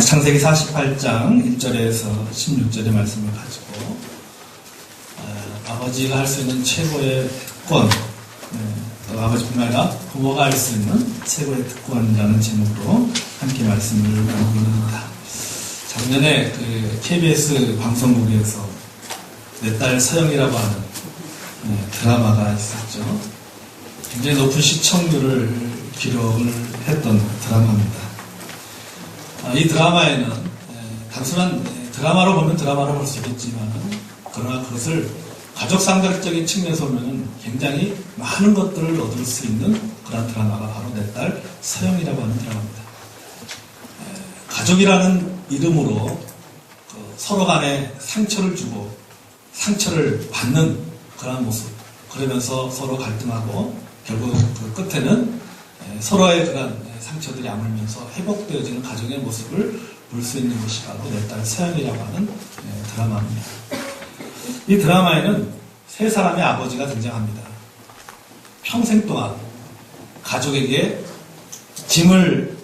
창세기 48장 1절에서 16절의 말씀을 가지고 아버지가 할 수 있는 최고의 특권, 또 아버지뿐만 아니라 부모가 할 수 있는 최고의 특권이라는 제목으로 함께 말씀을 나누고 있습니다. 작년에 그 KBS 방송국에서 내 딸 서영이라고 하는 드라마가 있었죠. 굉장히 높은 시청률을 기록을 했던 드라마입니다. 이 드라마에는 단순한 드라마로 보면 드라마로 볼 수 있겠지만 그러나 그것을 가족상적인 측면에서 보면 굉장히 많은 것들을 얻을 수 있는 그런 드라마가 바로 내 딸 서영이라고 하는 드라마입니다. 가족이라는 이름으로 서로 간에 상처를 주고 상처를 받는 그런 모습, 그러면서 서로 갈등하고 결국 그 끝에는 서로의 그런 상처들이 아물면서 회복되어지는 가정의 모습을 볼 수 있는 것이 바로 내 딸 서영이라고 하는 드라마입니다. 이 드라마에는 세 사람의 아버지가 등장합니다. 평생 동안 가족에게 짐을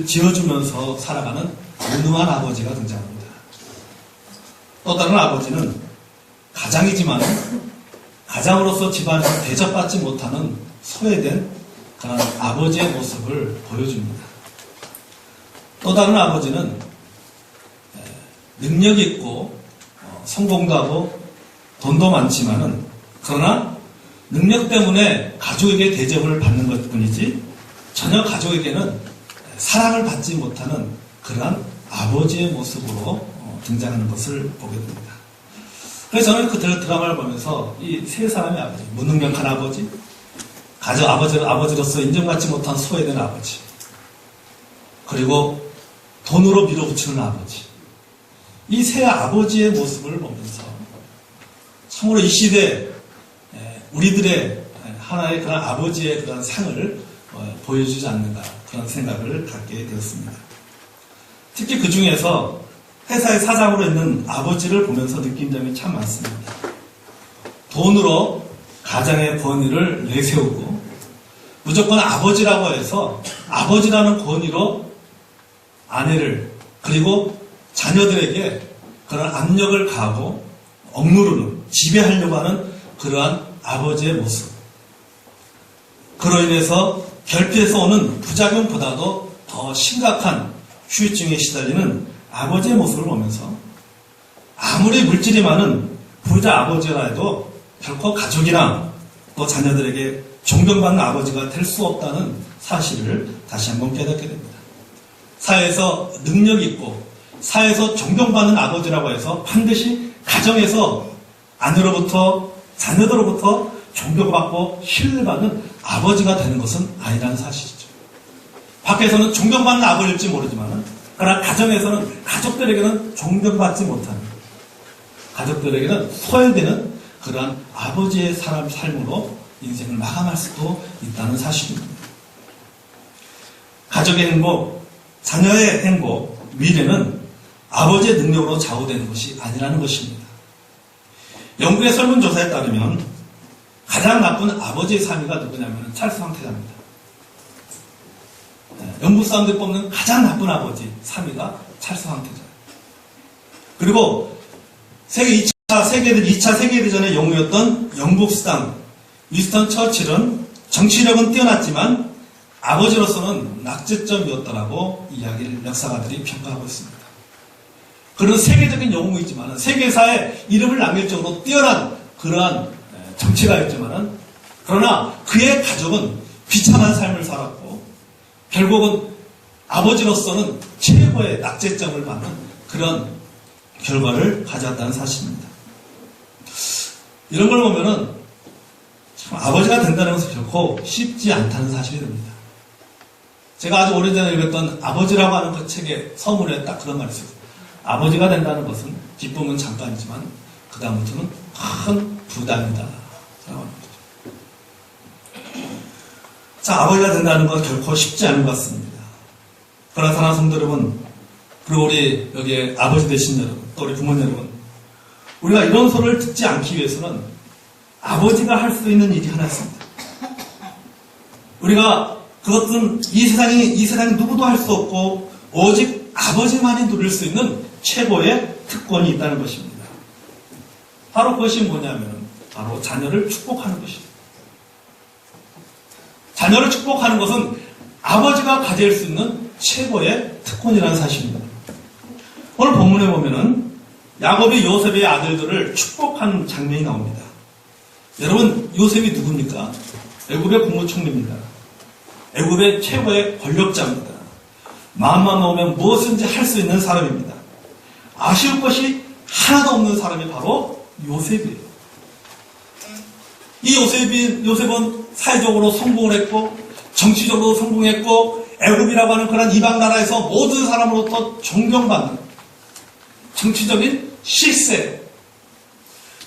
지어주면서 살아가는 무능한 아버지가 등장합니다. 또 다른 아버지는 가장이지만 가장으로서 집안에서 대접받지 못하는 소외된 그런 아버지의 모습을 보여줍니다. 또 다른 아버지는 능력이 있고 성공도 하고 돈도 많지만은 그러나 능력 때문에 가족에게 대접을 받는 것 뿐이지 전혀 가족에게는 사랑을 받지 못하는 그러한 아버지의 모습으로 등장하는 것을 보게 됩니다. 그래서 저는 그 드라마를 보면서 이 세 사람의 아버지, 무능력한 아버지, 아버지로서 인정받지 못한 소외된 아버지, 그리고 돈으로 밀어붙이는 아버지, 이 세 아버지의 모습을 보면서 참으로 이 시대 우리들의 하나의 그런 아버지의 그런 상을 보여주지 않는가 그런 생각을 갖게 되었습니다. 특히 그 중에서 회사의 사장으로 있는 아버지를 보면서 느낀 점이 참 많습니다. 돈으로 가장의 권위를 내세우고 무조건 아버지라고 해서 아버지라는 권위로 아내를 그리고 자녀들에게 그런 압력을 가하고 억누르는 지배하려고 하는 그러한 아버지의 모습, 그로 인해서 결핍에서 오는 부작용보다도 더 심각한 후유증에 시달리는 아버지의 모습을 보면서 아무리 물질이 많은 부자 아버지라 해도 결코 가족이나 또 자녀들에게 존경받는 아버지가 될 수 없다는 사실을 다시 한번 깨닫게 됩니다. 사회에서 능력이 있고 사회에서 존경받는 아버지라고 해서 반드시 가정에서 아내로부터 자녀들로부터 존경받고 신뢰받는 아버지가 되는 것은 아니라는 사실이죠. 밖에서는 존경받는 아버지일지 모르지만 그러나 가정에서는 가족들에게는 존경받지 못하는, 가족들에게는 소외되는 그러한 아버지의 삶으로 인생을 마감할 수도 있다는 사실입니다. 가족의 행복, 자녀의 행복, 미래는 아버지의 능력으로 좌우되는 것이 아니라는 것입니다. 영국의 설문조사에 따르면 가장 나쁜 아버지의 3위가 누구냐면 찰스 황태자입니다. 영국 사람들이 뽑는 가장 나쁜 아버지 3위가 찰스 황태자. 그리고 세계 2차 세계대전의 영웅이었던 영국 수장 윈스턴 처칠은 정치력은 뛰어났지만 아버지로서는 낙제점이었다라고 이야기를 역사가들이 평가하고 있습니다. 그런 세계적인 영웅이지만 세계사에 이름을 남길 정도로 뛰어난 그러한 정치가였지만 그러나 그의 가족은 비참한 삶을 살았고 결국은 아버지로서는 최고의 낙제점을 받는 그런 결과를 가져왔다는 사실입니다. 이런 걸 보면은 참 아버지가 된다는 것은 결코 쉽지 않다는 사실이 됩니다. 제가 아주 오래전에 읽었던 아버지라고 하는 그 책의 서문에 딱 그런 말이 있어요. 아버지가 된다는 것은 기쁨은 잠깐이지만 그 다음부터는 큰 부담이다. 자, 아버지가 된다는 건 결코 쉽지 않은 것 같습니다. 그러나 사랑하는 성도 여러분, 그리고 우리 여기에 아버지 되신 여러분, 또 우리 부모님 여러분, 우리가 이런 소리를 듣지 않기 위해서는 아버지가 할 수 있는 일이 하나 있습니다. 우리가 그것은 이 세상이 누구도 할 수 없고 오직 아버지만이 누릴 수 있는 최고의 특권이 있다는 것입니다. 바로 그것이 뭐냐면 바로 자녀를 축복하는 것입니다. 자녀를 축복하는 것은 아버지가 가질 수 있는 최고의 특권이라는 사실입니다. 오늘 본문에 보면은 야곱이 요셉의 아들들을 축복하는 장면이 나옵니다. 여러분, 요셉이 누굽니까? 애굽의 국무총리입니다. 애굽의 최고의 권력자입니다. 마음만 먹으면 무엇인지 할 수 있는 사람입니다. 아쉬울 것이 하나도 없는 사람이 바로 요셉이에요. 이 요셉은 사회적으로 성공을 했고 정치적으로 성공했고 애굽이라고 하는 그런 이방 나라에서 모든 사람으로부터 존경받는 정치적인 실세.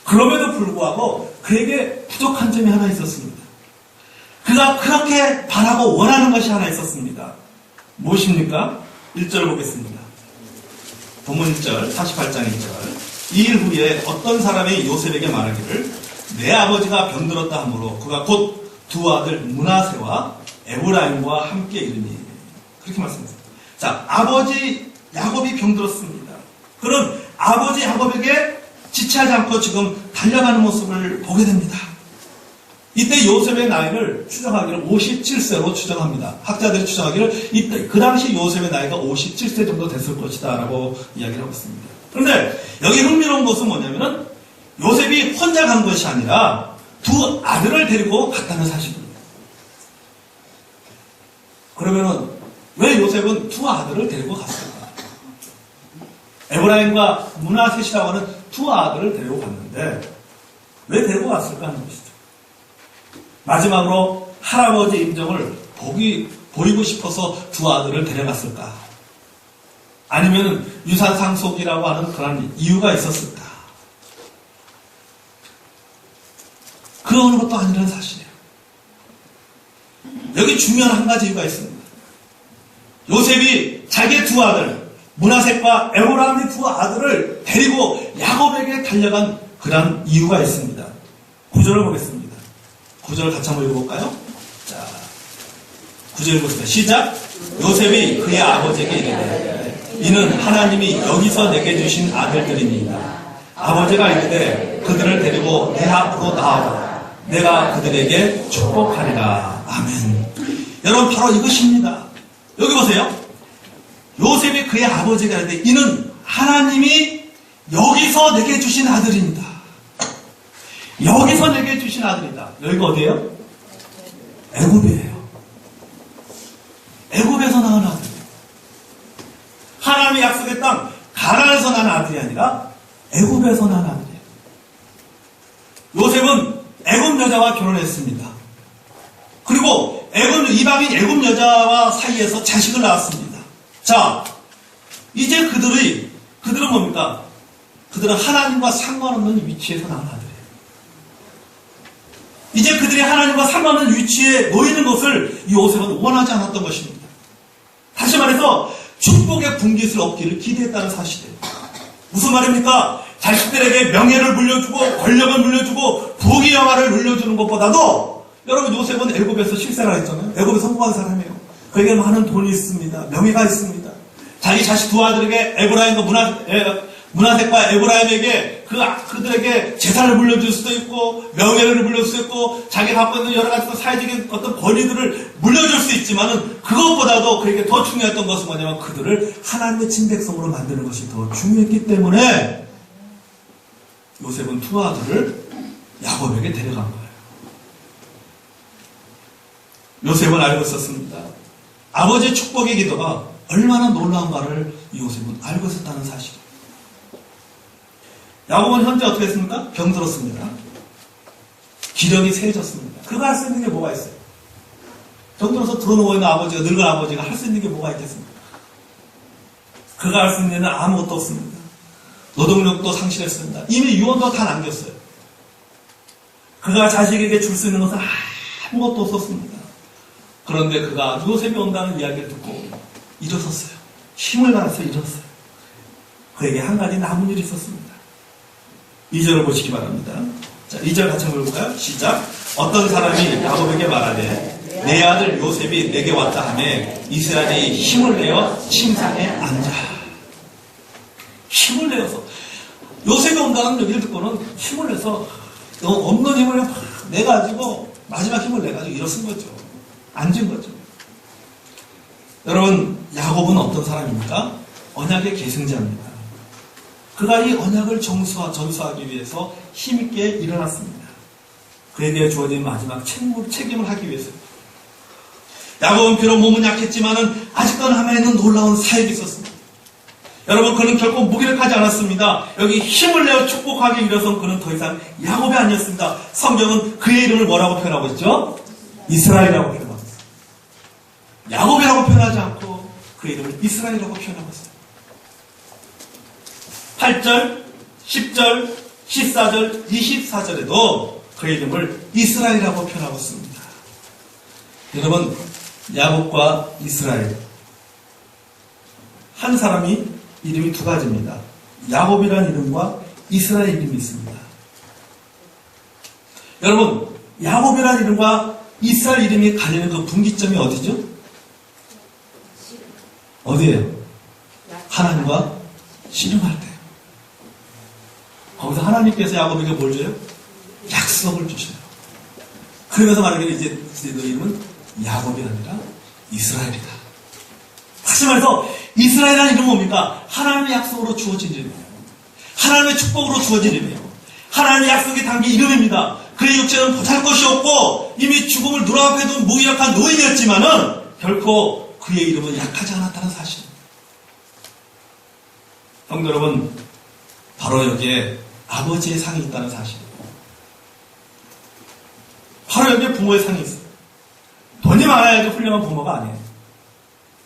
그럼에도 불구하고 그에게 부족한 점이 하나 있었습니다. 그가 그렇게 바라고 원하는 것이 하나 있었습니다. 무엇입니까? 1절 보겠습니다. 본문 1절, 48장 1절. 2일 후에 어떤 사람이 요셉에게 말하기를 내 아버지가 병들었다 하므로 그가 곧 두 아들 므낫세와 에브라임과 함께 이르니. 그렇게 말씀했습니다. 자, 아버지 야곱이 병들었습니다. 그런 아버지 야곱에게 지체하지 않고 지금 달려가는 모습을 보게 됩니다. 이때 요셉의 나이를 추정하기를 57세로 추정합니다. 학자들이 추정하기를 이때 그 당시 요셉의 나이가 57세 정도 됐을 것이다 라고 이야기를 하고 있습니다. 그런데 여기 흥미로운 것은 뭐냐면은 요셉이 혼자 간 것이 아니라 두 아들을 데리고 갔다는 사실입니다. 그러면은 왜 요셉은 두 아들을 데리고 갔을까? 에브라임과 므낫셋이라고 하는 두 아들을 데리고 갔는데 왜 데리고 갔을까 하는 것이죠. 마지막으로 할아버지 임종을 보이고 싶어서 두 아들을 데려갔을까? 아니면 유산 상속이라고 하는 그런 이유가 있었을까? 그 어느 것도 아니라는 사실이에요. 여기 중요한 한 가지 이유가 있습니다. 요셉이 자기의 두 아들 므낫셋과 에브라임의 두 아들을 데리고 야곱에게 달려간 그런 이유가 있습니다. 9절을 보겠습니다. 9절 같이 한번 읽어볼까요? 자, 9절 읽어보세요. 시작. 요셉이 그의 아버지에게 이르되 이는 하나님이 여기서 내게 주신 아들들입니다. 아버지가 이르되 그들을 데리고 내 앞으로 나아오라. 내가 그들에게 축복하리라. 아멘. 여러분, 바로 이것입니다. 여기 보세요. 요셉이 그의 아버지가 이르되 이는 하나님이 여기서 내게 주신 아들입니다. 여기서 내게 주신 아들이다. 여기가 어디예요? 애굽이에요. 애굽에서 낳은 아들이에요. 하나님이 약속의 땅 가나안에서 낳은 아들이 아니라 애굽에서 낳은 아들이에요. 요셉은 애굽 여자와 결혼했습니다. 그리고 이방인 애굽 여자와 사이에서 자식을 낳았습니다. 자, 이제 그들은 뭡니까? 그들은 하나님과 상관없는 위치에서 낳은 아들이에요. 이제 그들이 하나님과 상관없는 위치에 놓이는 것을 요셉은 원하지 않았던 것입니다. 다시 말해서 축복의 분깃을 얻기를 기대했다는 사실이에요. 무슨 말입니까? 자식들에게 명예를 물려주고 권력을 물려주고 부귀 영화를 물려주는 것보다도 여러분, 요셉은 애굽에서 실생활을 했잖아요. 애굽에 성공한 사람이에요. 그에게 많은 돈이 있습니다. 명예가 있습니다. 자기 자식 두 아들에게 에브라임과 므낫셋과 에브라임에게 그들에게 재산을 물려줄 수도 있고 명예를 물려줄 수도 있고 자기 갖고 있는 여러 가지 사회적인 어떤 권리들을 물려줄 수 있지만은 그것보다도 그에게 더 중요했던 것은 뭐냐면 그들을 하나님의 친백성으로 만드는 것이 더 중요했기 때문에 요셉은 두 아들을 야곱에게 데려간 거예요. 요셉은 알고 있었습니다. 아버지의 축복의 기도가 얼마나 놀라운가를 요셉은 알고 있었다는 사실. 야곱은 현재 어떻게 했습니까? 병들었습니다. 기력이 세졌습니다. 그가 할 수 있는 게 뭐가 있어요? 병들어서 드러누워있는 아버지가, 늙은 아버지가 할 수 있는 게 뭐가 있겠습니까? 그가 할 수 있는 일은 아무것도 없습니다. 노동력도 상실했습니다. 이미 유언도 다 남겼어요. 그가 자식에게 줄 수 있는 것은 아무것도 없었습니다. 그런데 그가 요셉이 온다는 이야기를 듣고 일어섰어요. 힘을 받아서 일어섰어요. 그에게 한 가지 남은 일이 있었습니다. 2절을 보시기 바랍니다. 자, 2절 같이 한번 볼까요? 시작. 어떤 사람이 야곱에게 말하되 내 아들 요셉이 내게 왔다 하며 이스라엘이 힘을 내어 침상에 앉아. 힘을 내어서 요셉이 온다는 얘기를 듣고는 힘을 내서 없는 힘을 내가지고 마지막 힘을 내가지고 일어선 거죠. 앉은 거죠. 여러분, 야곱은 어떤 사람입니까? 언약의 계승자입니다. 그가 이 언약을 전수하기 위해서 힘있게 일어났습니다. 그에 대해 주어진 마지막 책임을 하기 위해서. 야곱은 비록 몸은 약했지만은 아직도 남아있는 놀라운 사역이 있었습니다. 여러분, 그는 결코 무기력하지 않았습니다. 여기 힘을 내어 축복하기 위해서는 그는 더 이상 야곱이 아니었습니다. 성경은 그의 이름을 뭐라고 표현하고 있죠? 이스라엘이라고 표현하고 있습니다. 야곱이라고 표현하지 않고 그의 이름을 이스라엘이라고 표현하고 있습니다. 8절, 10절, 14절, 24절에도 그의 이름을 이스라엘이라고 표현하고 있습니다. 여러분, 야곱과 이스라엘, 한 사람이 이름이 두 가지입니다. 야곱이라는 이름과 이스라엘 이름이 있습니다. 여러분, 야곱이라는 이름과 이스라엘 이름이 갈리는 그 분기점이 어디죠? 어디예요? 하나님과 씨름할 때요. 거기서 하나님께서 야곱에게 뭘 줘요? 약속을 주셔요. 그러면서 말하기를 이제 너 이름은 야곱이 아니라 이스라엘이다. 다시 말해서 이스라엘이라는 이름은 뭡니까? 하나님의 약속으로 주어진 이름이에요. 하나님의 축복으로 주어진 이름이에요. 하나님의 약속이 담긴 이름입니다. 그의 육체는 보잘것이 없고 이미 죽음을 눈앞에 둔 무기력한 노인이었지만은 결코 그의 이름은 약하지 않았다는 사실입니다. 성도 여러분, 바로 여기에 아버지의 상이 있다는 사실이에요. 바로 여기에 부모의 상이 있어요. 돈이 많아야지 훌륭한 부모가 아니에요.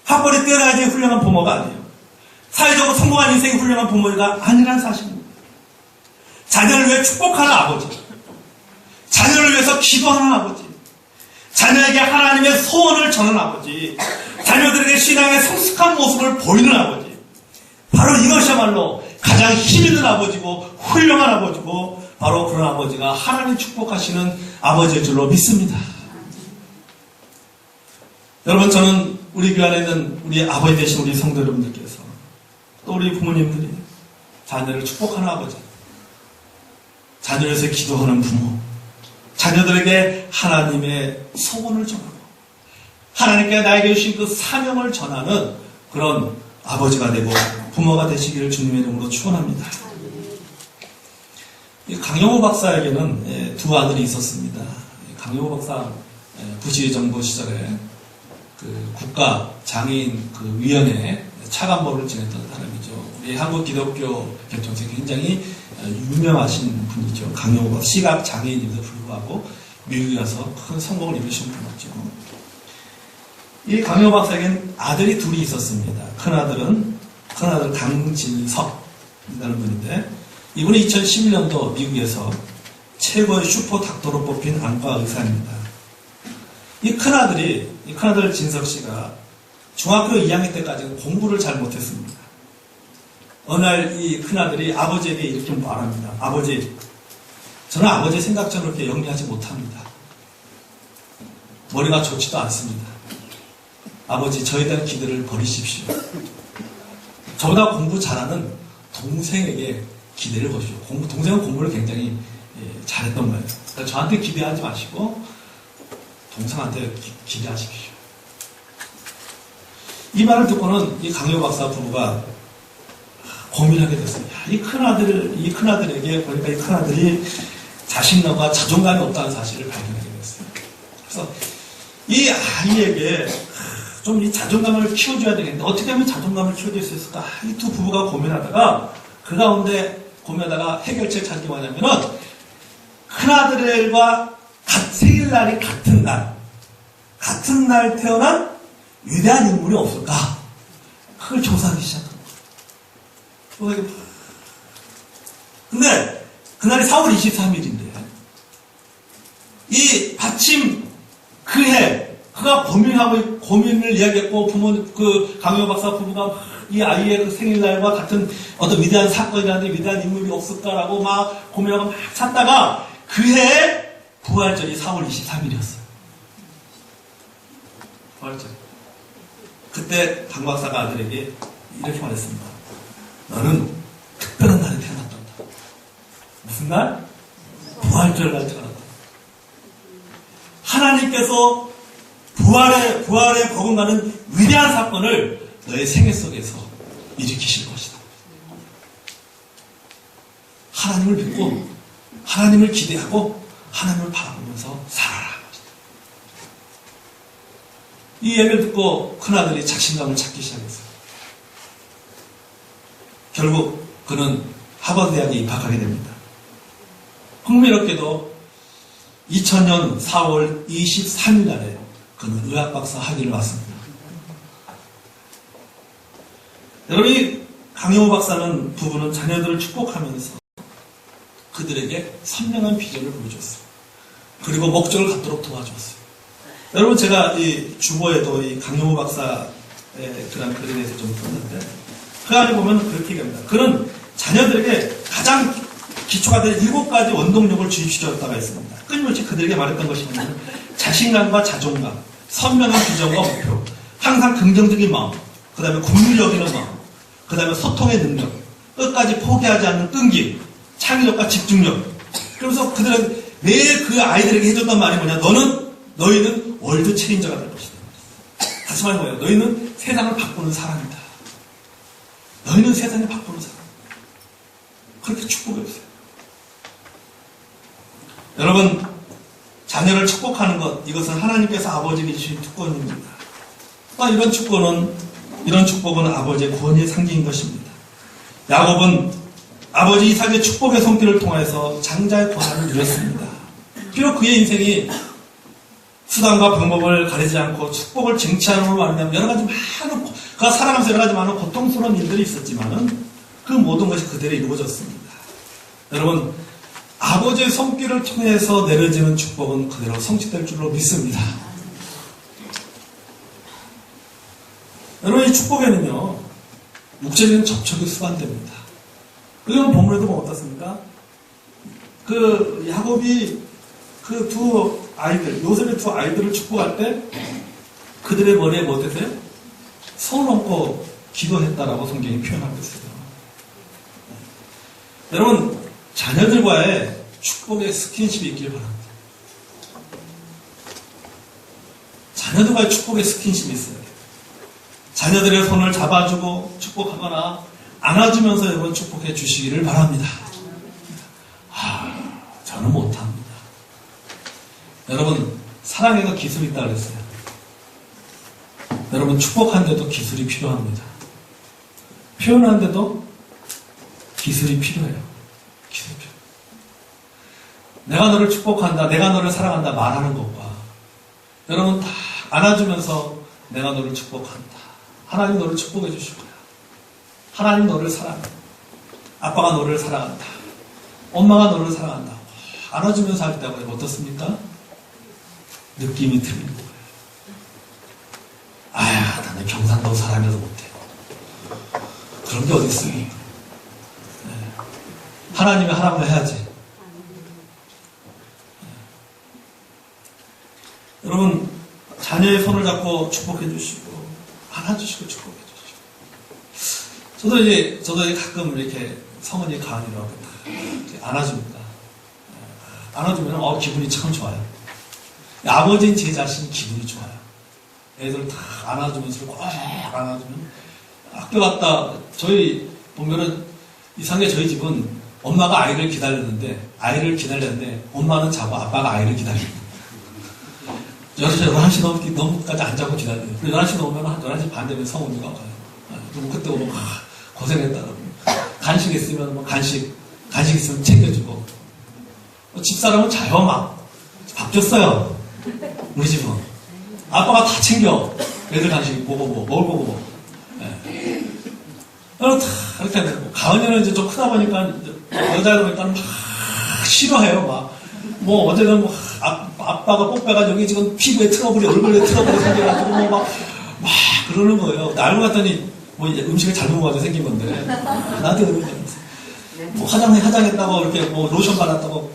학벌이 뛰어나야지 훌륭한 부모가 아니에요. 사회적으로 성공한 인생이 훌륭한 부모가 아니라는 사실입니다. 자녀를 위해 축복하는 아버지, 자녀를 위해서 기도하는 아버지, 자녀에게 하나님의 소원을 전하는 아버지, 자녀들에게 신앙의 성숙한 모습을 보이는 아버지, 바로 이것이야말로 가장 힘있는 아버지고 훌륭한 아버지고 바로 그런 아버지가 하나님 축복하시는 아버지일 줄로 믿습니다. 여러분, 저는 우리 교회 안에 있는 우리 아버지 되신 우리 성도 여러분들께서 또 우리 부모님들이 자녀를 축복하는 아버지, 자녀를 위해서 기도하는 부모, 자녀들에게 하나님의 소원을 전하고 하나님께 나에게 주신 그 사명을 전하는 그런 아버지가 되고 부모가 되시기를 주님의 이름으로 축원합니다. 강영호 박사에게는 두 아들이 있었습니다. 강영호 박사 부시 정부 시절에 그 국가 장애인 그 위원회 차관보를 지냈던 사람이죠. 우리 한국 기독교 결정체 굉장히 유명하신 분이죠. 강영호 박사, 시각 장애인임에도 불구하고 미국에 가서 큰 성공을 이루신 분이죠. 이 강영호 박사에겐 아들이 둘이 있었습니다. 큰아들 강진석이라는 분인데 이분이 2011년도 미국에서 최고의 슈퍼 닥터로 뽑힌 안과 의사입니다. 이 큰아들 진석 씨가 중학교 2학년 때까지는 공부를 잘 못했습니다. 어느 날 이 큰아들이 아버지에게 이렇게 말합니다. 아버지, 저는 아버지 생각처럼 그렇게 영리하지 못합니다. 머리가 좋지도 않습니다. 아버지, 저에 대한 기대를 버리십시오. 저보다 공부 잘하는 동생에게 기대를 거시오. 동생은 공부를 굉장히 잘했던 거예요. 그러니까 저한테 기대하지 마시고 동생한테 기대하십시오. 이 말을 듣고는 이 강효 박사 부부가 고민하게 됐습니다. 이 큰아들에게 보니까 이 큰아들이 자신감과 자존감이 없다는 사실을 발견하게 됐어요. 그래서 이 아이에게 좀 이 자존감을 키워줘야 되겠는데 어떻게 하면 자존감을 키워줄 수 있을까? 이 두 부부가 고민하다가 그 가운데 고민하다가 해결책 찾기 뭐냐면은 큰아들과 생일날이 같은 날 태어난 위대한 인물이 없을까? 그걸 조사하기 시작한 거예요. 근데 그날이 4월 23일인데 이 마침 그해 그가 고민을 이야기했고 강효 박사 부부가 이 아이의 그 생일날과 같은 어떤 위대한 사건이라든지 위대한 인물이 없을까라고 막 고민하고 막 찾다가 그해 부활절이 4월 23일이었어요. 부활절. 그때 강 박사가 아들에게 이렇게 말했습니다. 너는 특별한 날에 태어났단다. 무슨 날? 부활절 날 태어났다. 하나님께서 부활에 거듭나는 위대한 사건을 너의 생애 속에서 일으키실 것이다. 하나님을 믿고 하나님을 기대하고 하나님을 바라보면서 살아라. 이 얘기를 듣고 큰아들이 자신감을 찾기 시작했어요. 결국 그는 하버드 대학에 입학하게 됩니다. 흥미롭게도 2000년 4월 23일 날에 그는 의학박사 학위를 받습니다. 여러분, 이 강영호 박사는 부부는 자녀들을 축복하면서 그들에게 선명한 비전을 보여줬어요. 그리고 목적을 갖도록 도와줬어요. 여러분, 제가 이 주보에도 이 강영호 박사의 그런 글에 대해서 좀 썼는데, 그 안에 보면 그렇게 얘기합니다. 그는 자녀들에게 가장 기초가 될 7가지 원동력을 주입시켰다가 있습니다. 끊임없이 그들에게 말했던 것이 뭐냐면, 자신감과 자존감, 선명한 비전과 목표, 항상 긍정적인 마음, 그 다음에 국률 여기는 마음, 그 다음에 소통의 능력, 끝까지 포기하지 않는 끈기, 창의력과 집중력. 그러면서 그들은 매일 그 아이들에게 해줬던 말이 뭐냐, 너희는 월드 체인저가 될 것이다. 다시 말해 뭐예요? 너희는 세상을 바꾸는 사람이다. 너희는 세상을 바꾸는 사람. 그렇게 축복했어요. 여러분, 자녀를 축복하는 것, 이것은 하나님께서 아버지에게 주신 특권입니다. 이런 축복은 아버지의 권위의 상징인 것입니다. 야곱은 아버지 이삭의 축복의 손길을 통해서 장자의 권한을 누렸습니다. 비록 그의 인생이 수단과 방법을 가리지 않고 축복을 쟁취하는 걸로 말하면 여러 가지 많은, 그가 살아가면서 여러 가지 많은 고통스러운 일들이 있었지만은 그 모든 것이 그대로 이루어졌습니다. 여러분, 아버지의 손길을 통해서 내려지는 축복은 그대로 성취될 줄로 믿습니다. 여러분, 이 축복에는요, 육체적인 접촉이 수반됩니다. 이건 본문에도 보면 어떻습니까? 그 야곱이 그 두 아이들, 요셉의 두 아이들을 축복할 때 그들의 머리에 뭐 어땠어요? 손을 얹고 기도했다라고 성경이 표현하고 있어요. 여러분, 자녀들과의 축복의 스킨십이 있길 바랍니다. 자녀들과의 축복의 스킨십이 있어요. 자녀들의 손을 잡아주고 축복하거나 안아주면서 여러분 축복해 주시기를 바랍니다. 저는 못합니다. 여러분, 사랑에도 기술이 있다고 그랬어요. 여러분, 축복하는데도 기술이 필요합니다. 표현하는데도 기술이 필요해요. 기술이 필요해요. 내가 너를 축복한다, 내가 너를 사랑한다 말하는 것과 여러분 다 안아주면서 내가 너를 축복한다. 하나님 너를 축복해 주실 거야. 하나님 너를 사랑한다. 아빠가 너를 사랑한다. 엄마가 너를 사랑한다. 안아주면서 할 때 어떻습니까? 느낌이 틀린 거예요. 나는 경상도 사람이라서 못해요. 그런 게 어디 있습니까? 네. 하나님이 하라고 해야지. 네. 여러분, 자녀의 손을 잡고 축복해 주시고 안아주시고 축복해 주시고. 저도 이제 가끔 이렇게 성은이 가은이라고 안아줍니다. 안아주면 기분이 참 좋아요. 아버지인 제 자신 기분이 좋아요. 애들 다 안아주면서 꽉 안아주면 학교 갔다 저희 보면은 이상하게 저희 집은 엄마가 아이를 기다렸는데 엄마는 자고 아빠가 아이를 기다립니다. 11시 넘기까지 안 자고 기다려요. 그리고 11시 넘으면 11시 반 되면 성훈이가 가요. 그럼 그때 오면 고생했다. 간식 있으면 간식 있으면 챙겨주고. 집사람은 자요, 막. 밥 줬어요. 우리 집은. 아빠가 다 챙겨. 애들 간식 먹을 거고. 네. 이렇게 되고. 가은이는 이제 좀 크다 보니까, 여자다 보니까 막 싫어해요, 막. 어제는 아빠가 뽀빼가 여기 지금 피부에 트러블이, 얼굴에 트러블이 생겨가지고, 막 그러는 거예요. 알고 봤더니, 이제 음식을 잘못 먹어서 생긴 건데. 나한테 그러는 거예요. 화장했다고, 이렇게 로션 발랐다고,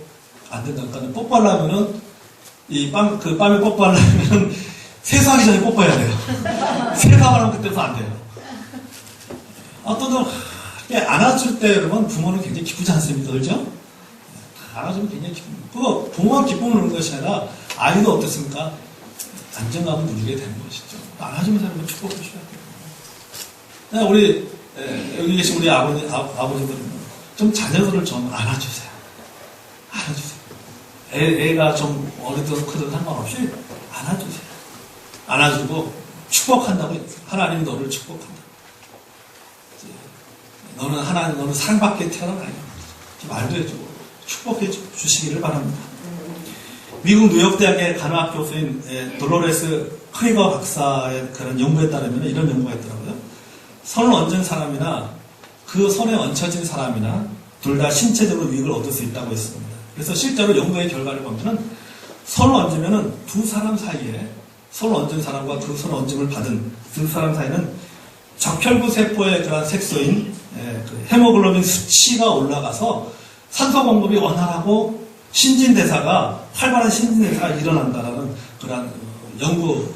안 된다니까. 뽀뽀하려면은, 그 뺨에 뽀뽀하려면, 세수하기 전에 뽀뽀해야 돼요. 세수하고 나면 그때부터 안 돼요. 어떤 안아줄 때 여러분 부모는 굉장히 기쁘지 않습니까? 그렇죠? 안아주면 굉장히 기쁩니다. 그거 부모가 기쁨을 누는 것이 아니라 아이도 어떻습니까? 안정감을 누리게 되는 것이죠. 안아주면서 여러분 축복해 주셔야 돼요. 우리 여기 계신 우리 아버지들은 좀 자녀들을 좀 안아주세요. 안아주세요. 애가 좀 어리든 크든 상관없이 안아주세요. 안아주고 축복한다고 하나님이 너를 축복한다. 너는 사랑받게 태어난 아이야. 말도 해주고 축복해 주시기를 바랍니다. 미국 뉴욕대학의 간호학 교수인 돌로레스 크리거 박사의 그런 연구에 따르면 이런 연구가 있더라고요. 손을 얹은 사람이나 그 손에 얹혀진 사람이나 둘 다 신체적으로 유익을 얻을 수 있다고 했습니다. 그래서 실제로 연구의 결과를 보면은 손을 얹으면은 두 사람 사이에 손을 얹은 사람과 그 손을 얹음을 받은 두 사람 사이는 적혈구 세포의 그런 색소인 그 헤모글로빈 수치가 올라가서 산소 공급이 원활하고 활발한 신진대사가 일어난다는 그런 연구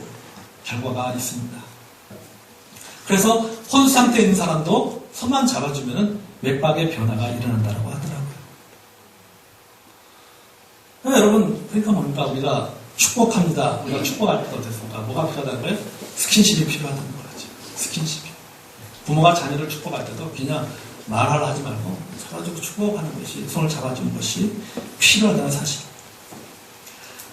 결과가 있습니다. 그래서 혼수 상태에 있는 사람도 손만 잡아주면 맥박의 변화가 일어난다고 하더라고요. 여러분, 그러니까 뭡니까? 우리가 축복합니다. 우리가 축복할 때 어땠습니까? 뭐가 필요하다는 거예요? 스킨십이 필요하다는 거죠. 스킨십이. 부모가 자녀를 축복할 때도 그냥 말하려 하지 말고 서로 축복하는 것이, 손을 잡아주는 것이 필요하다는 사실.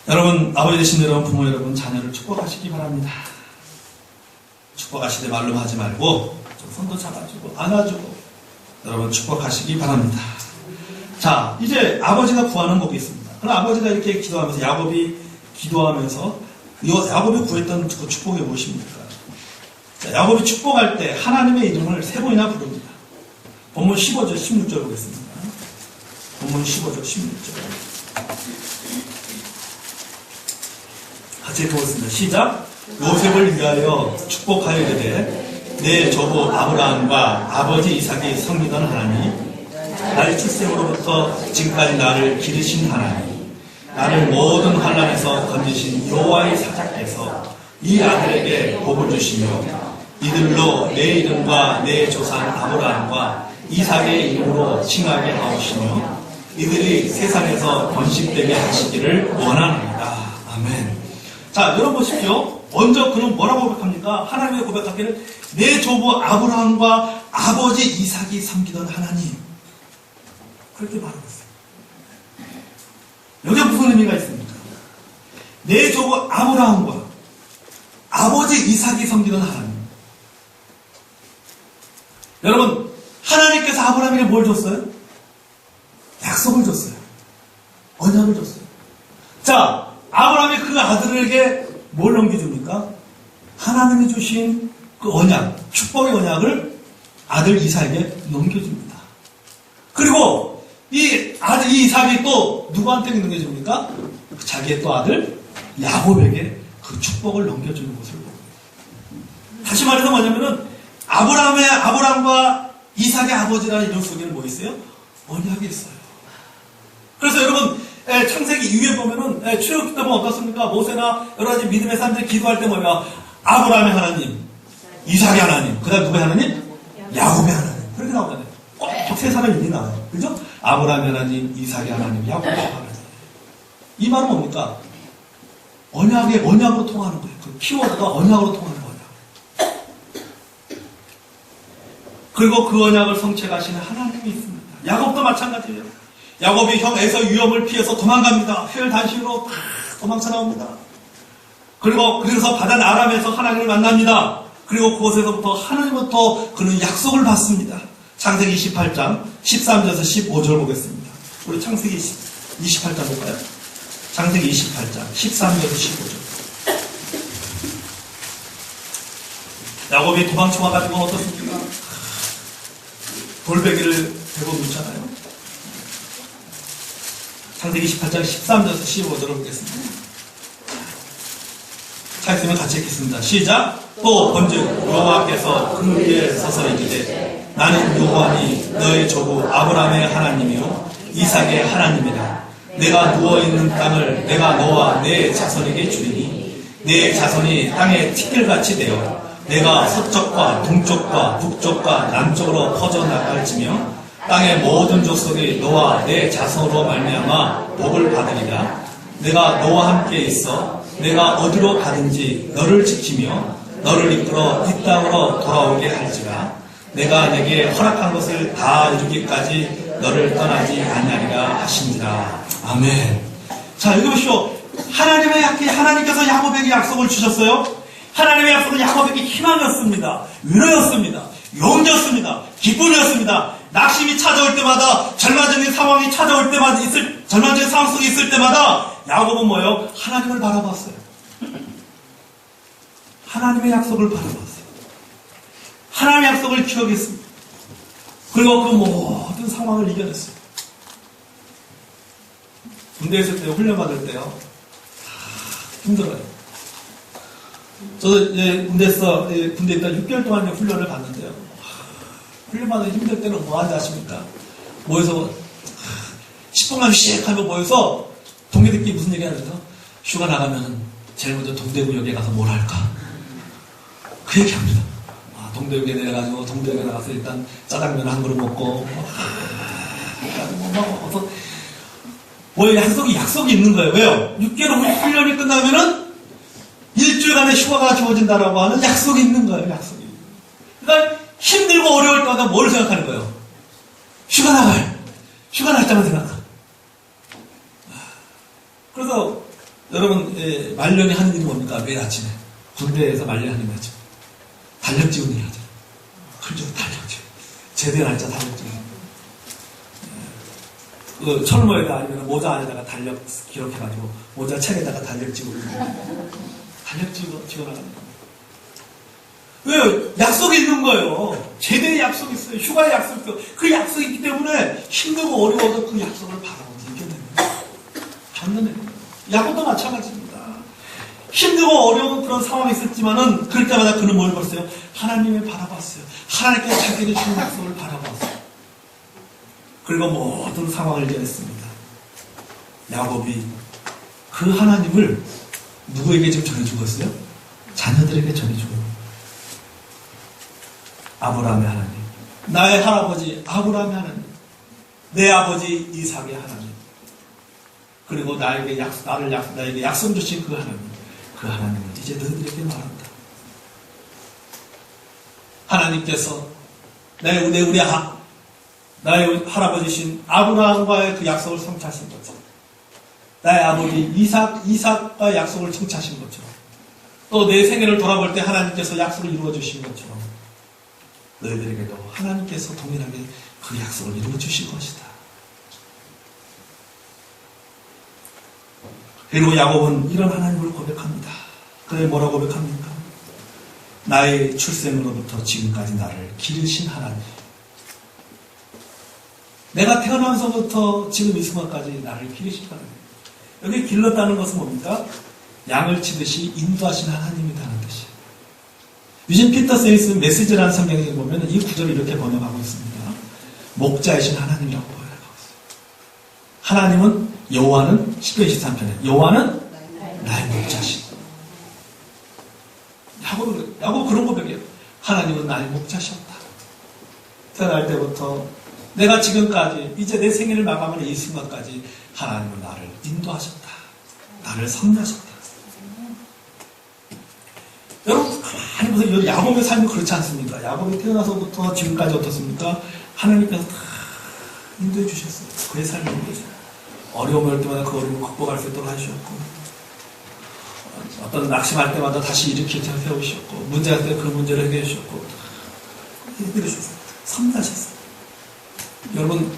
여러분, 아버지 되신 여러분, 부모 여러분, 자녀를 축복하시기 바랍니다. 축복하시되 말로만 하지 말고 좀 손도 잡아주고 안아주고 여러분 축복하시기 바랍니다. 자, 이제 아버지가 구하는 곡이 있습니다. 그럼 아버지가 이렇게 기도하면서 야곱이 기도하면서 야곱이 구했던 그 축복이 무엇입니까? 자, 야곱이 축복할 때 하나님의 이름을 세 번이나 부릅니다. 본문 15절 16절 보겠습니다. 본문 15절 16절 같이 읽어보겠습니다. 시작. 요셉을 위하여 축복하여 이르되 내 조부 아브라함과 아버지 이삭이 섬기던 하나님, 나의 출생으로부터 지금까지 나를 기르신 하나님, 나를 모든 환난에서 건지신 여호와의 사자께서 이 아들에게 복을 주시며 이들로 내 이름과 내 조상 아브라함과 이삭의 이름으로 칭하게 하시며 이들이 세상에서 번식되게 하시기를 원하나이다. 아멘. 자, 여러분 보십시오. 먼저 그는 뭐라고 고백합니까? 하나님의 고백하기를 내 조부 아브라함과 아버지 이삭이 섬기던 하나님. 그렇게 말하고 있어요. 여기에 무슨 의미가 있습니까? 내 조부 아브라함과 아버지 이삭이 섬기던 하나님. 여러분, 하나님께서 아브라함에게 뭘 줬어요? 약속을 줬어요. 언약을 줬어요. 자, 아브라함이 그 아들에게 뭘 넘겨줍니까? 하나님이 주신 그 언약, 축복의 언약을 아들 이삭에게 넘겨줍니다. 그리고 이 아들 이삭이 또 누구한테 넘겨줍니까? 자기의 또 아들 야곱에게 그 축복을 넘겨주는 것을 보고 다시 말해서 뭐냐면은 아브라함과 이삭의 아버지라는 이름 속에는 뭐 있어요? 언약이 있어요. 그래서 여러분 창세기 이후에 보면은 출애굽기 때 보면 어떻습니까? 모세나 여러 가지 믿음의 사람들이 기도할 때 뭐냐? 아브라함의 하나님, 이삭의 하나님, 그 다음 누구의 하나님? 야곱의 하나님. 그렇게 나오잖아요. 꼭 세 사람이 이렇게 나와요. 그죠? 아브라함의 하나님, 이삭의 하나님, 야곱의 하나님. 이 말은 뭡니까? 언약으로 통하는 거예요. 그 키워드가 언약으로 통하는 거예요. 그리고 그 언약을 성취하시는 하나님이 있습니다. 야곱도 마찬가지예요. 야곱이 형 에서 위협을 피해서 도망갑니다. 헬 단신으로 다 도망쳐 나옵니다. 그래서 바단 아람에서 하나님을 만납니다. 그리고 그곳에서부터 하나님부터 그는 약속을 받습니다. 창세기 28장 13절에서 15절 보겠습니다. 우리 창세기 28장 볼까요? 창세기 28장 13절에서 15절. 야곱이 도망쳐 와가지고 어떻습니까? 돌베개를 대고 눕잖아요. 창세기 28장 13절에서 15절을 보겠습니다. 차 있으면 같이 읽겠습니다. 시작. 또 본즉 여호와께서 그 위에 서서 이르되 나는 여호와니 너의 조부 아브라함의 하나님이요 이삭의 하나님이라. 내가 누워있는 땅을 내가 너와 내 자손에게 주리니 내 자손이 땅의 티끌같이 되어 내가 서쪽과 동쪽과 북쪽과 남쪽으로 퍼져나갈지며 땅의 모든 족속이 너와 내 자손으로 말미암아 복을 받으리라. 내가 너와 함께 있어 내가 어디로 가든지 너를 지키며 너를 이끌어 이 땅으로 돌아오게 할지라. 내가 내게 허락한 것을 다 이루기까지 너를 떠나지 아니하리라 하시니라. 아멘. 자, 읽어보시오. 하나님께서 야곱에게 약속을 주셨어요. 하나님의 약속은 야곱에게 희망이었습니다. 위로였습니다. 용기였습니다. 기쁨이었습니다. 낙심이 찾아올 때마다, 절망적인 상황이 찾아올 때마다, 절망적인 상황 속에 있을 때마다 야곱은 뭐예요? 하나님을 바라봤어요. 하나님의 약속을 바라봤어요. 하나님의 약속을 기억했습니다. 그리고 그 모든 상황을 이겨냈어요. 군대에 있을 때, 훈련받을 때요. 힘들어요. 저도 이제 군대에 있다 6개월 동안 훈련을 받는데요. 훈련받는 힘들 때는 뭐 하는지 아십니까? 모여서 10분간 씩 하면 모여서 동료들끼리 무슨 얘기 하는데요? 휴가 나가면 제일 먼저 동대구역에 가서 뭘 할까? 그 얘기 합니다. 동대구역에 내려가지고 동대구역에 나가서 일단 짜장면 한 그릇 먹고 뭐 약속이 있는 거예요. 왜요? 6개월 훈련이 끝나면은 일주일간의 휴가가 주어진다라고 하는 약속이 있는 거예요. 약속이. 그러니까 힘들고 어려울 때마다 뭘 생각하는 거예요? 휴가 날 때만 생각하. 그래서 여러분 말년이 하는 일이 뭡니까? 매일 아침에 군대에서 말년이 하는 거죠. 달력 찍는 일 하죠. 그죠? 달력 찍. 제대 날짜 달력 찍는. 그 철모에다 아니면 모자 안에다가 달력 기록해가지고 모자 책에다가 달력 찍고 달력 찍어나갑니다. 왜요? 약속이 있는 거예요. 제대의 약속이 있어요. 휴가의 약속이 있어요. 그 약속이 있기 때문에 힘들고 어려워도 그 약속을 바라보고 이겨냅니다. 견뎌냅니다. 야곱도 마찬가지입니다. 힘들고 어려운 그런 상황이 있었지만은 그럴 때마다 그는 뭘 봤어요? 하나님을 바라봤어요. 하나님께서 자기에게 주신 약속을 바라봤어요. 그리고 모든 상황을 이겨냈습니다. 야곱이 그 하나님을 누구에게 지금 전해주고 있어요? 자녀들에게 전해주고 있어요. 아브라함의 하나님, 나의 할아버지 아브라함의 하나님, 내 아버지 이삭의 하나님, 그리고 나에게 약속 주신 그 하나님을 이제 너희들에게 말한다. 하나님께서 나의 할아버지신 아브라함과의 그 약속을 성취하신 것처럼, 나의 아버지 이삭과 약속을 성취하신 것처럼, 또 내 생애를 돌아볼 때 하나님께서 약속을 이루어 주신 것처럼, 너희들에게도 하나님께서 동일하게 그 약속을 이루어 주실 것이다. 그리고 야곱은 이런 하나님을 고백합니다. 그래 뭐라고 고백합니까? 나의 출생으로부터 지금까지 나를 기르신 하나님, 내가 태어나면서부터 지금 이 순간까지 나를 기르신 하나님. 여기 길렀다는 것은 뭡니까? 양을 치듯이 인도하신 하나님이라는 뜻이에요. 유진 피터슨이 쓴 메시지라는 성경에 보면 이 구절을 이렇게 번역하고 있습니다. 목자이신 하나님이라고 번역하고 있어요. 하나님은 여호와는 10편 23편에 여호와는 나의 목자신. 야곱 그런 고백이에요. 하나님은 나의 목자셨다. 태어날 때부터 내가 지금까지 이제 내 생일을 마감하는 이 순간까지 하나님은 나를 인도하셨다. 나를 섭리하셨다. 여러분 가만히 보세요. 야곱의 삶이 그렇지 않습니까? 야곱이 태어나서부터 지금까지 어떻습니까? 하나님께서 다 인도해 주셨어요. 그의 삶을 인도해. 어려움이 올 때마다 그 어려움을 극복할 수 있도록 해주셨고, 어떤 낙심할 때마다 다시 일으켜 세우셨고, 문제가 될 때 그 문제를 해결해 주셨고, 해결해 주셨어요. 섭리하셨어요. 여러분,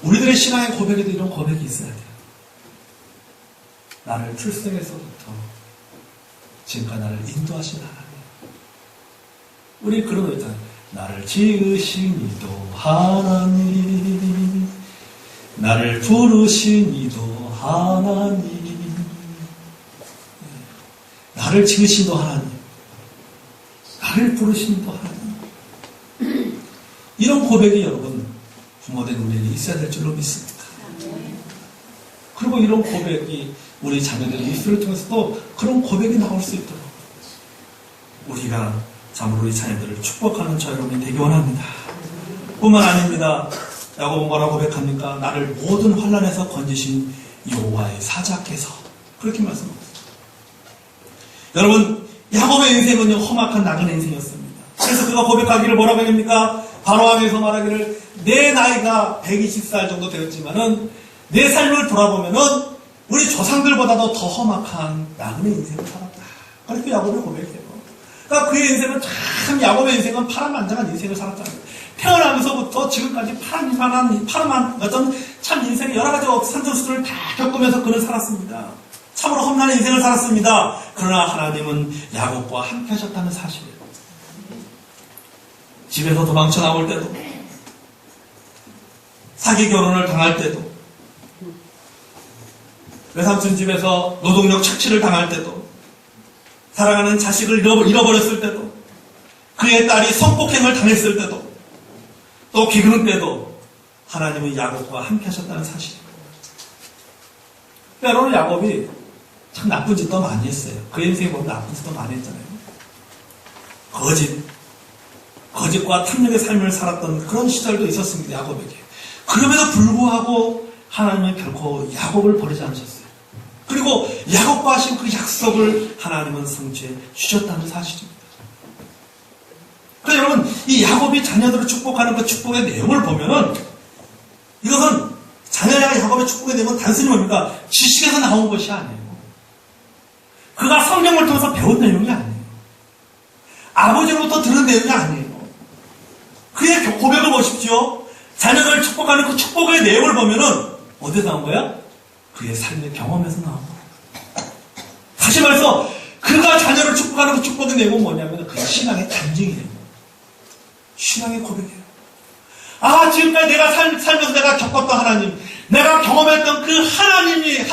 우리들의 신앙의 고백에도 이런 고백이 있어야 돼요. 나를 출생에서부터 지금까지 나를 인도하신 하나님. 우리 그런 거 있잖아요. 나를 지으신 이도 하나님, 나를 부르신 이도 하나님, 나를 지으신 이도 하나님, 나를 부르신 이도 하나님. 이런 고백이 여러분 부모된 우리에게 있어야 될 줄로 믿습니다. 그리고 이런 고백이 우리 자녀들의 입술을 통해서도 그런 고백이 나올 수 있도록 우리가 참으로 우리 자녀들을 축복하는 저 여러분이 되기 원합니다. 뿐만 아닙니다. 야고보는 뭐라고 고백합니까? 나를 모든 환난에서 건지신 여호와의 사자께서 그렇게 말씀합니다. 여러분, 야곱의 인생은요 험악한 나그네 인생이었습니다. 그래서 그가 고백하기를 뭐라고 합니까? 바로왕에서 말하기를 내 나이가 120살 정도 되었지만은 내 삶을 돌아보면은 우리 조상들보다도 더 험악한 나그네 인생을 살았다. 그렇게 야곱이 고백해요. 그러니까 그의 인생은 참 야곱의 인생은 파란만장한 인생을 살았다는 거예요. 태어나면서부터 지금까지 파란만 어떤 참 인생의 여러 가지 산전수를 다 겪으면서 그는 살았습니다. 참으로 험난한 인생을 살았습니다. 그러나 하나님은 야곱과 함께 하셨다는 사실이에요. 집에서 도망쳐 나올 때도, 사기 결혼을 당할 때도, 외삼촌 집에서 노동력 착취를 당할 때도, 사랑하는 자식을 잃어버렸을 때도, 그의 딸이 성폭행을 당했을 때도, 또 기근 때도 하나님은 야곱과 함께 하셨다는 사실입니다. 여러분, 야곱이 참 나쁜 짓도 많이 했어요. 그 인생에 보면 나쁜 짓도 많이 했잖아요. 거짓과 탐욕의 삶을 살았던 그런 시절도 있었습니다. 야곱에게. 그럼에도 불구하고 하나님은 결코 야곱을 버리지 않으셨어요. 그리고 야곱과 하신 그 약속을 하나님은 성취해 주셨다는 사실입니다. 그래서 여러분, 이 야곱이 자녀들을 축복하는 그 축복의 내용을 보면은 이것은 자녀가 야곱의 축복의 내용은 단순히 뭡니까? 지식에서 나온 것이 아니에요. 그가 성경을 통해서 배운 내용이 아니에요. 아버지로부터 들은 내용이 아니에요. 그의 고백을 보십시오. 자녀들을 축복하는 그 축복의 내용을 보면은 어디서 나온 거야? 그의 삶의 경험에서 나온 거예요. 다시 말해서 그가 자녀를 축복하는 그 축복의 내용은 뭐냐면 그의 신앙의 간증이에요. 신앙의 고백이에요. 아, 지금까지 내가 살면서 내가 겪었던 하나님, 내가 경험했던 그 하나님에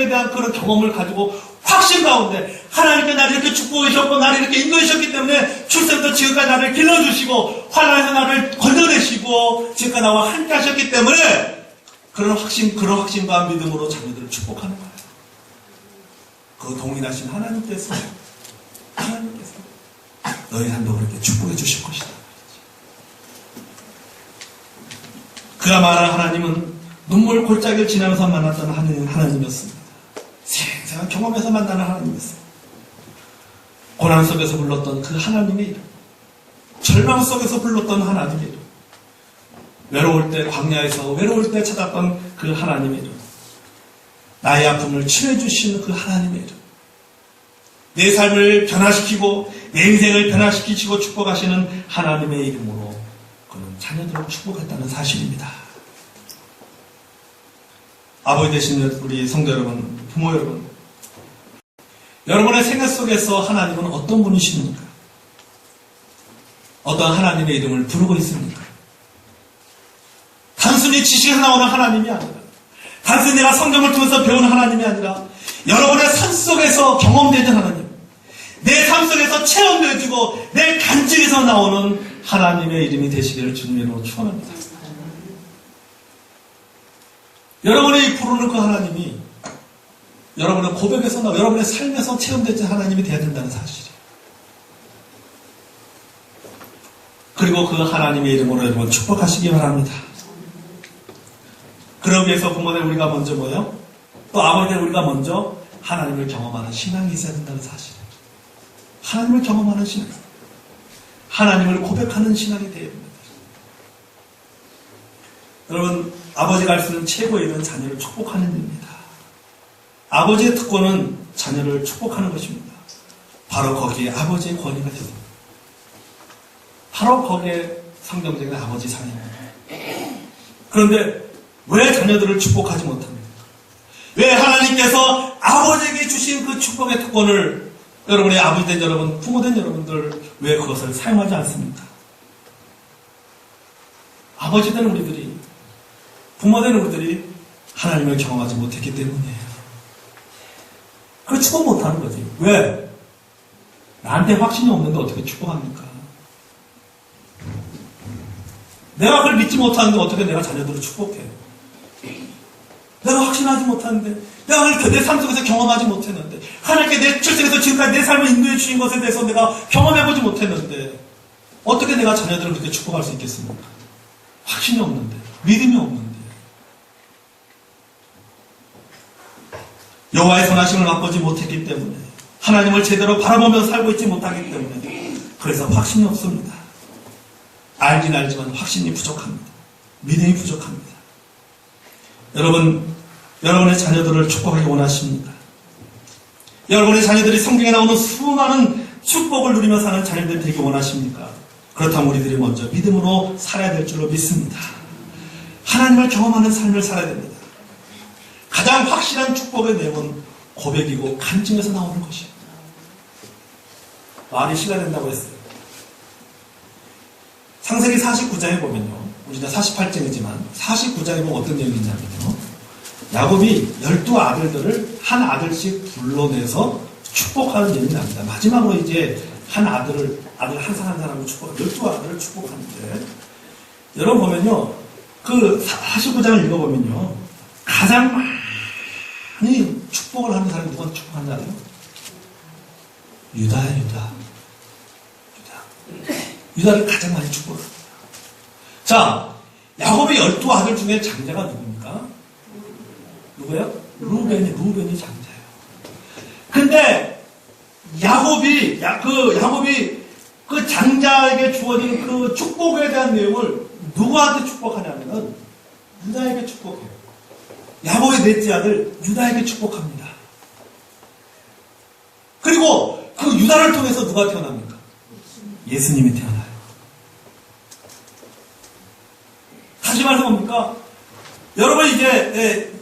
대한 그런 경험을 가지고 확신 가운데 하나님께 나를 이렇게 축복해 주셨고 나를 이렇게 인도해 주셨기 때문에 출생부터 지금까지 나를 길러주시고 환난에서 나를 건져내시고 지금까지 나와 함께 하셨기 때문에 그런 확신과 믿음으로 자녀들을 축복하는 거예요. 그 동일하신 하나님께서 너희 삶도 그렇게 축복해 주실 것이다. 그가 말한 하나님은 눈물 골짜기를 지나면서 만났던 하나님이었습니다. 생생한 경험에서 만나는 하나님이었어요. 고난 속에서 불렀던 그 하나님의 이름, 절망 속에서 불렀던 하나님의 이름, 외로울 때 광야에서 외로울 때 찾았던 그 하나님의 이름, 나의 아픔을 치료해 주시는 그 하나님의 이름, 내 삶을 변화시키고 내 인생을 변화시키시고 축복하시는 하나님의 이름으로 그는 자녀들을 축복했다는 사실입니다. 아버지 되신 우리 성도 여러분, 부모 여러분, 여러분의 생애 속에서 하나님은 어떤 분이십니까? 어떤 하나님의 이름을 부르고 있습니까? 단순히 지식에서 나오는 하나님이 아니라, 단순히 내가 성경을 통해서 배우는 하나님이 아니라 여러분의 삶 속에서 경험되는 하나님, 내 삶 속에서 체험되어지고 내 간증에서 나오는 하나님의 이름이 되시기를 주님으로 축원합니다. 여러분이 부르는 그 하나님이 여러분의 고백에서 여러분의 삶에서 체험되는 하나님이 되어야 된다는 사실이에요. 그리고 그 하나님의 이름으로 여러분 축복하시기 바랍니다. 그러기 위해서 부모님 우리가 먼저 뭐요? 또 아버지들 우리가 먼저 하나님을 경험하는 신앙이 있어야 된다는 사실이에요. 하나님을 경험하는 신앙, 하나님을 고백하는 신앙이 되어야 됩니다. 여러분, 아버지가 할 수 있는 최고의 일은 자녀를 축복하는 일입니다. 아버지의 특권은 자녀를 축복하는 것입니다. 바로 거기에 아버지의 권위가 있습니다. 바로 거기에 성경적인 아버지 상입니다. 그런데 왜 자녀들을 축복하지 못합니까? 왜 하나님께서 아버지에게 주신 그 축복의 특권을 여러분의 아버지 된 여러분, 부모 된 여러분들 왜 그것을 사용하지 않습니까? 아버지 된 우리들이, 부모 된 우리들이 하나님을 경험하지 못했기 때문이에요. 그 축복 못하는 거지. 왜? 나한테 확신이 없는데 어떻게 축복합니까? 내가 그걸 믿지 못하는데 어떻게 내가 자녀들을 축복해요? 내가 확신하지 못하는데 내가 내 삶 속에서 경험하지 못했는데, 하나님께 내 출생에서 지금까지 내 삶을 인도해 주신 것에 대해서 내가 경험해보지 못했는데, 어떻게 내가 자녀들을 그렇게 축복할 수 있겠습니까? 확신이 없는데, 믿음이 없는데. 여호와의 선하심을 맛보지 못했기 때문에, 하나님을 제대로 바라보며 살고 있지 못하기 때문에, 그래서 확신이 없습니다. 알긴 알지만 확신이 부족합니다. 믿음이 부족합니다. 여러분의 자녀들을 축복하기 원하십니까? 여러분의 자녀들이 성경에 나오는 수많은 축복을 누리며 사는 자녀들이 되기 원하십니까? 그렇다면 우리들이 먼저 믿음으로 살아야 될 줄로 믿습니다. 하나님을 경험하는 삶을 살아야 됩니다. 가장 확실한 축복의 내용은 고백이고 간증에서 나오는 것입니다. 말이 시가 된다고 했어요. 창세기 49장에 보면요. 우리가 48장이지만 49장에 보면 어떤 내용이 있냐면요. 야곱이 12아들들을 한 아들씩 불러내서 축복하는 내용이 납니다. 마지막으로 이제 아들 한 사람을 12아들을 축복하는데, 여러분 보면요. 그 49장을 읽어보면요. 가장 많이 축복을 하는 사람이 누가 축복하는지 알아요? 유다예요, 유다. 유다를 가장 많이 축복합니다. 자, 야곱의 12아들 중에 장자가 누굽니까? 누구예요? 루벤이 장자예요. 근데 야곱이 그 장자에게 주어진 그 축복에 대한 내용을 누구한테 축복하냐면은 유다에게 축복해요. 야곱의 넷째 아들 유다에게 축복합니다. 그리고 그 유다를 통해서 누가 태어납니까? 예수님이 태어나요. 다시 말해서 뭡니까? 여러분 이제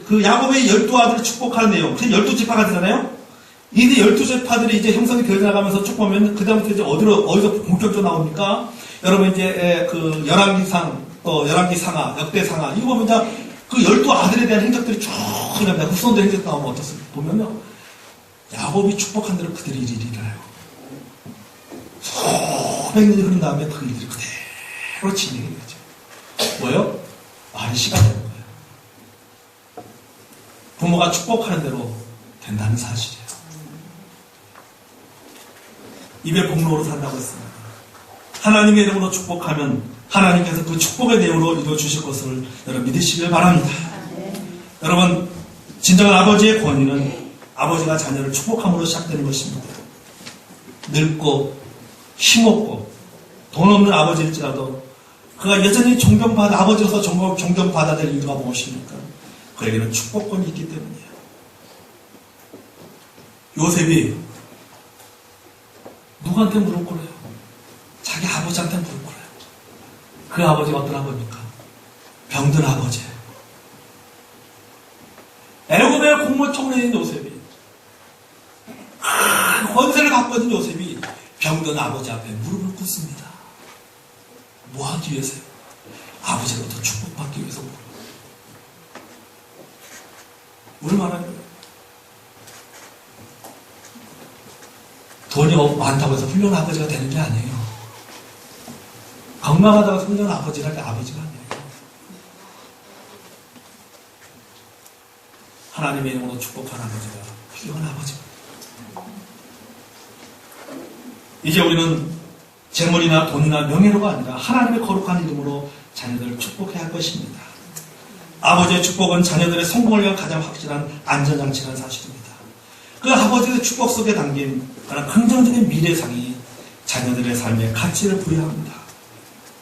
그 야곱의 12아들을 축복하는 내용, 12지파가 되잖아요? 이제 12지파들이 이제 형성이 되어 나가면서 쭉 보면 그다음부터 이제 어디서 본격적으로 나옵니까? 여러분 이제 그 열왕기상, 열왕기 상하, 역대 상하, 이거 보면 이제 그 12아들에 대한 행적들이 쭉 나옵니다. 후손들 행적 나오면 어떻습니까? 보면요. 야곱이 축복한 대로 그들이 일어나요. 수백 년이 흐른 다음에 그 일들이 그대로 진행이 되죠. 뭐예요? 말이 시가 되는 거예요. 부모가 축복하는 대로 된다는 사실이에요. 입에 복로로 산다고 했습니다. 하나님의 이름으로 축복하면 하나님께서 그 축복의 내용으로 이루어주실 것을 여러분 믿으시길 바랍니다. 여러분, 진정한 아버지의 권위는 아버지가 자녀를 축복함으로 시작되는 것입니다. 늙고 힘없고 돈 없는 아버지일지라도 그가 여전히 아버지로서 존경받아야 될 이유가 무엇입니까? 그에게는 축복권이 있기 때문이에요. 요셉이 누구한테 무릎 꿇어요? 자기 아버지한테 무릎 꿇어요. 그 아버지가 어떤 아버지입니까? 병든 아버지예요. 애굽의 국무총리인 요셉이, 큰 권세를 갖고 있는 요셉이 병든 아버지 앞에 무릎을 꿇습니다. 뭐 하기 위해서요? 아버지로부터 축복받기 위해서 뭘 말하는 거예요? 돈이 많다고 해서 훌륭한 아버지가 되는 게 아니에요. 건강하다고 해서 훌륭한 아버지랄 때 아버지가 아니에요. 하나님의 이름으로 축복한 아버지가 훌륭한 아버지입니다. 이제 우리는 재물이나 돈이나 명예로가 아니라 하나님의 거룩한 이름으로 자녀들을 축복해야 할 것입니다. 아버지의 축복은 자녀들의 성공을 위한 가장 확실한 안전장치라는 사실입니다. 그 아버지의 축복 속에 담긴 그런 긍정적인 미래상이 자녀들의 삶에 가치를 부여합니다.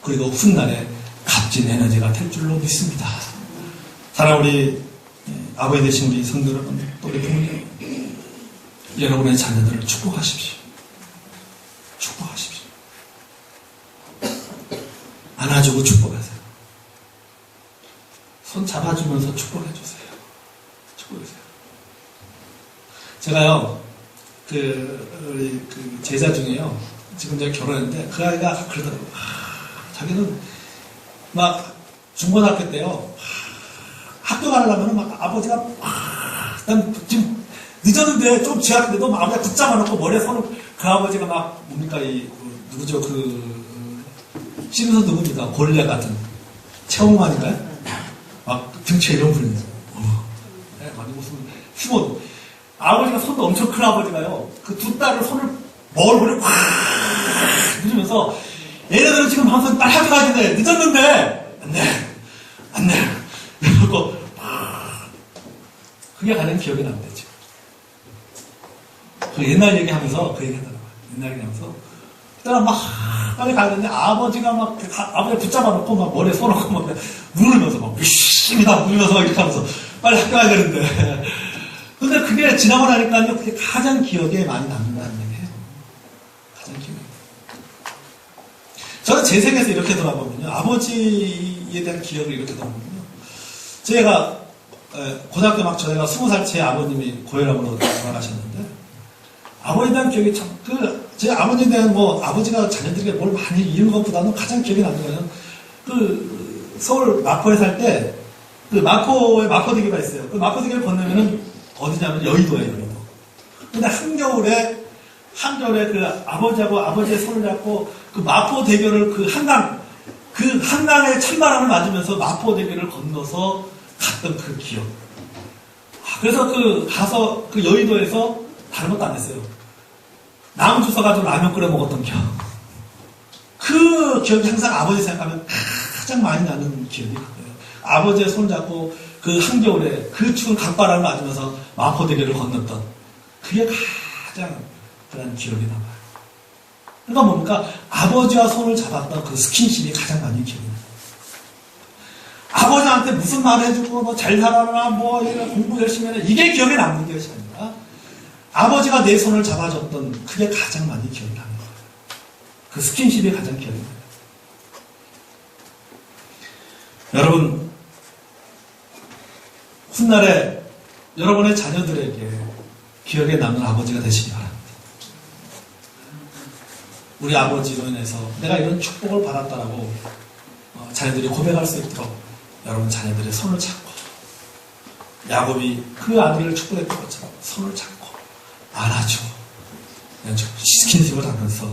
그리고 훗날에 값진 에너지가 될 줄로 믿습니다. 사랑하는 우리 아버지 되신 우리 성도 여러분, 또 우리 부모님, 여러분의 자녀들을 축복하십시오. 축복하십시오. 안아주고 축복하세요. 손 잡아주면서 축복해주세요. 축복해주세요. 제가요, 우리 제자 중에요, 지금 제가 결혼했는데, 그 아이가 그러더라고요. 자기는 막 중고등학교 때요, 학교 가려면 막 아버지가 난 지금 늦었는데 좀 지각했는데도 막 아버지가 붙잡아 놓고 머리에 손을, 그 아버지가 막 뭡니까, 누구죠, 시리즈 누굽니까? 골레 같은 최홍만인가요? 막 등치에 이런 분이에요. 네, 무슨 휴본. 아버지가 손도 엄청 큰 아버지가요. 그 두 딸을 손을 머리를 확 누르면서 얘네들은 지금 방송 빨리 학교 가야 돼. 늦었는데 안 돼. 이러고 그게 가장 기억에 남대죠. 그 옛날 얘기하면서 그 얘기하더라고요. 옛날 얘기하면서 그때는 막 빨리 가야 되는데 아버지가 막 아버지 붙잡아 놓고 막 머리에 손놓고 막 누르면서 막 위심이다 누르면서 막 이렇게 하면서 빨리 학교 가야 되는데 근데 그게 지나고 나니까요 그게 가장 기억에 많이 남는다는 얘기예요. 가장 기억에. 저는 제 생에서 이렇게 돌아보면요 아버지에 대한 기억을 이렇게 돌아보면요 제가 고등학교 막 저희가 20살 제 아버님이 고혈압으로 돌아가셨는데 아버지에 대한 기억이 참 제 아버지에 대한 아버지가 자녀들에게 뭘 많이 이룬 것보다는 가장 기억에 남는 거는 서울 마포에 살 때 마포에 마포대교가 있어요. 그 마포대교를 건너면은 어디냐면 여의도예요, 여의도. 근데 한겨울에 그 아버지하고 아버지의 손을 잡고 그 마포대교를 그 한강의 찬바람을 맞으면서 마포대교를 건너서 갔던 그 기억. 그래서 가서 그 여의도에서 다른 것도 안 했어요. 나무 주워 가지고 라면 끓여 먹었던 기억. 그 기억이 항상 아버지 생각하면 가장 많이 나는 기억이 있어요. 아버지의 손을 잡고 그 한겨울에 그 추운 강바람을 맞으면서 마포대교를 건넜던 그게 가장 그런 기억이 남아요. 그러니까 뭡니까? 아버지와 손을 잡았던 그 스킨십이 가장 많이 기억이 나요. 아버지한테 무슨 말 해주고 잘 살아라 공부 열심히 해라 이게 기억에 남는 것이 아니라 아버지가 내 손을 잡아줬던 그게 가장 많이 기억이 나는 거예요. 그 스킨십이 가장 기억이 나요. 여러분 훗날에 여러분의 자녀들에게 기억에 남는 아버지가 되시기 바랍니다. 우리 아버지로 인해서 내가 이런 축복을 받았다라고 자녀들이 고백할 수 있도록 여러분 자녀들의 손을 잡고 야곱이 그 아들을 축복했던 것처럼 손을 잡고 안아주고 스킨십을 하면서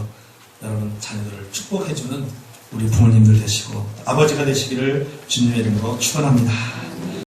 여러분 자녀들을 축복해주는 우리 부모님들 되시고 아버지가 되시기를 주님의 이름으로 축원합니다.